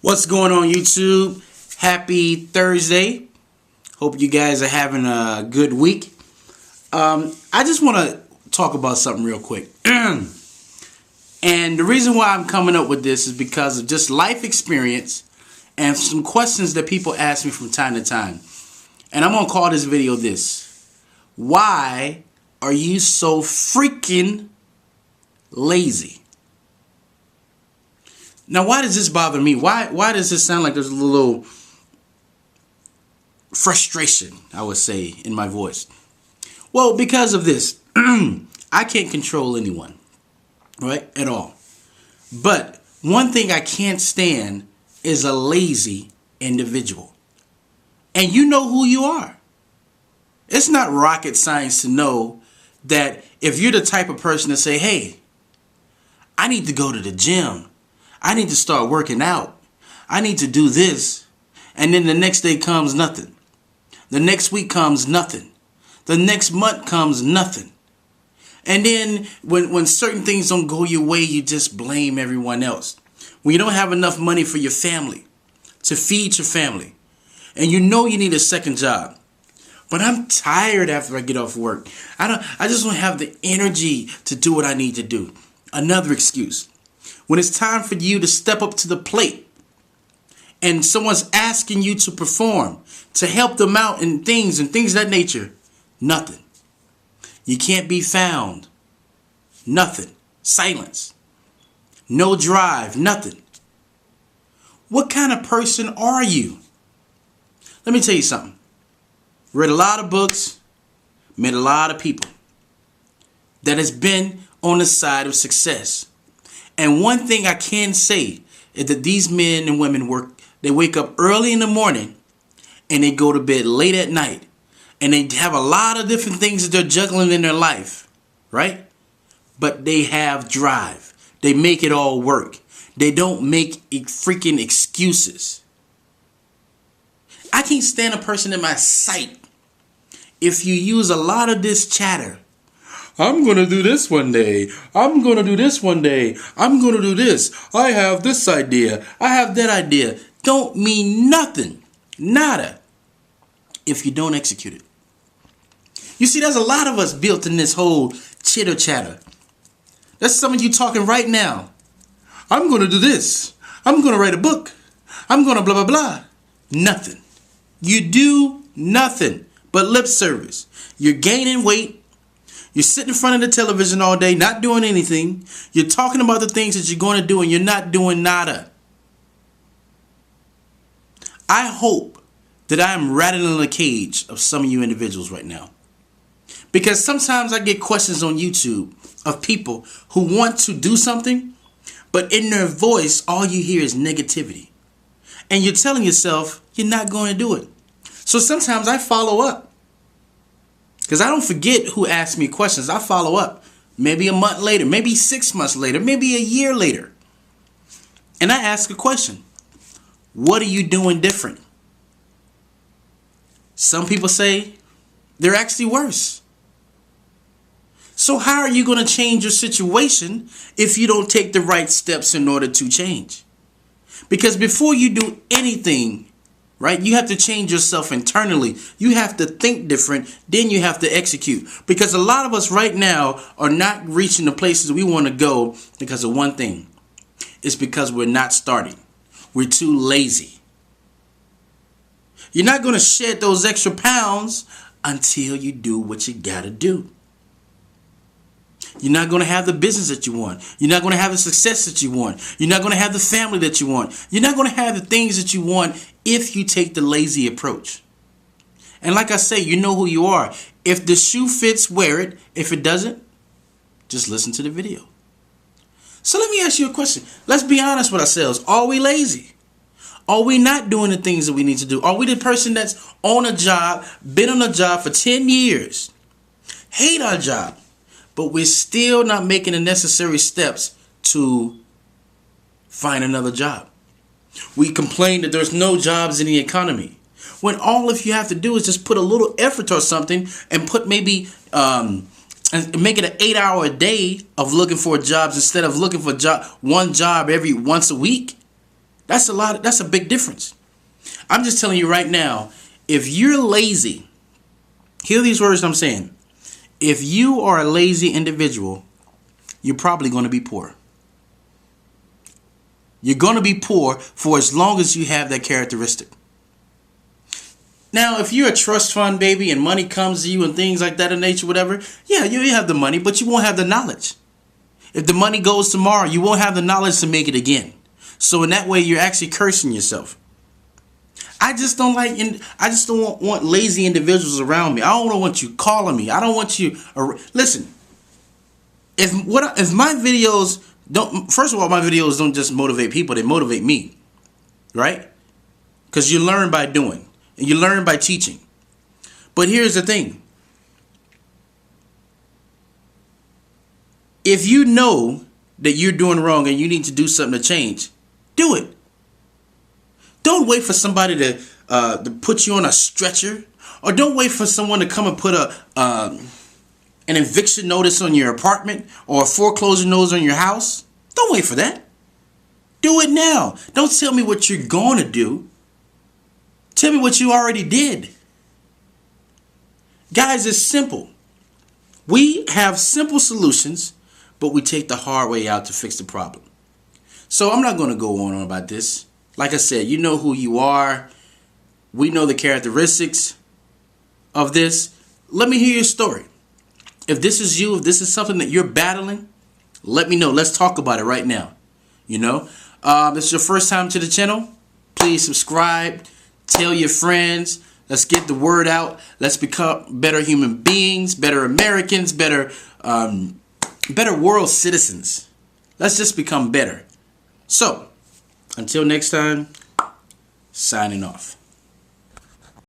What's going on, YouTube? Happy Thursday. Hope you guys are having a good week. I just want to talk about something real quick. And the reason why I'm coming up with this is because of just life experience and some questions that people ask me from time to time. And I'm going to call this video this: why are you so freaking lazy? Now, why does this bother me? Why does this sound like there's a little frustration, I would say, in my voice? Well, because of this. I can't control anyone, right, at all. But one thing I can't stand is a lazy individual. And you know who you are. It's not rocket science to know that if you're the type of person to say, hey, I need to go to the gym. I need to start working out. I need to do this. And then the next day comes nothing. The next week comes nothing. The next month comes nothing. And then when certain things don't go your way, you just blame everyone else. When you don't have enough money for your family, to feed your family, and you know you need a second job. But I'm tired after I get off work. I just don't have the energy to do what I need to do. Another excuse. When it's time for you to step up to the plate and someone's asking you to perform, to help them out in things of that nature, nothing. You can't be found. Nothing. Silence. No drive. Nothing. What kind of person are you? Let me tell you something. Read a lot of books, met a lot of people that has been on the side of success. And one thing I can say is that these men and women they wake up early in the morning and they go to bed late at night. And they have a lot of different things that they're juggling in their life, right? But they have drive. They make it all work. They don't make freaking excuses. I can't stand a person in my sight if you use a lot of this chatter. I'm going to do this one day. I'm going to do this one day. I'm going to do this. I have this idea. I have that idea. Don't mean nothing. Nada. If you don't execute it. You see, there's a lot of us built in this whole chitter chatter. That's some of you talking right now. I'm going to do this. I'm going to write a book. I'm going to blah, blah, blah. Nothing. You do nothing but lip service. You're gaining weight. You're sitting in front of the television all day, not doing anything. You're talking about the things that you're going to do and you're not doing nada. I hope that I am rattling the cage of some of you individuals right now. Because sometimes I get questions on YouTube of people who want to do something, but in their voice, all you hear is negativity. And you're telling yourself you're not going to do it. So sometimes I follow up. Because I don't forget who asked me questions. I follow up. Maybe a month later, maybe 6 months later, maybe a year later. And I ask a question. What are you doing different? Some people say they're actually worse. So how are you going to change your situation if you don't take the right steps in order to change? Because before you do anything, right, you have to change yourself internally. You have to think different. Then you have to execute. Because a lot of us right now are not reaching the places we want to go because of one thing. It's because we're not starting. We're too lazy. You're not going to shed those extra pounds until you do what you got to do. You're not going to have the business that you want. You're not going to have the success that you want. You're not going to have the family that you want. You're not going to have the things that you want if you take the lazy approach. And like I say, you know who you are. If the shoe fits, wear it. If it doesn't, just listen to the video. So let me ask you a question. Let's be honest with ourselves. Are we lazy? Are we not doing the things that we need to do? Are we the person that's on a job, been on a job for 10 years, hate our job, but we're still not making the necessary steps to find another job? We complain that there's no jobs in the economy, when all if you have to do is just put a little effort or something and put maybe and make it an 8-hour day of looking for jobs instead of looking for one job every once a week. That's a lot. That's a big difference. I'm just telling you right now, if you're lazy, hear these words I'm saying. If you are a lazy individual, you're probably going to be poor. You're going to be poor for as long as you have that characteristic. Now, if you're a trust fund baby and money comes to you and things like that in nature, whatever, yeah, you have the money, but you won't have the knowledge. If the money goes tomorrow, you won't have the knowledge to make it again. So in that way, you're actually cursing yourself. I just don't want lazy individuals around me. I don't want you calling me. I don't want you. Listen, if my videos don't, first of all, my videos don't just motivate people, they motivate me, right? Because you learn by doing and you learn by teaching. But here's the thing. If you know that you're doing wrong and you need to do something to change, do it. Don't wait for somebody to put you on a stretcher, or don't wait for someone to come and put an eviction notice on your apartment or a foreclosure notice on your house. Don't wait for that. Do it now. Don't tell me what you're going to do. Tell me what you already did. Guys, it's simple. We have simple solutions, but we take the hard way out to fix the problem. So I'm not going to go on about this. Like I said, you know who you are. We know the characteristics of this. Let me hear your story. If this is you, if this is something that you're battling, let me know. Let's talk about it right now. You know, this is your first time to the channel. Please subscribe. Tell your friends. Let's get the word out. Let's become better human beings, better Americans, better world citizens. Let's just become better. So, until next time, signing off.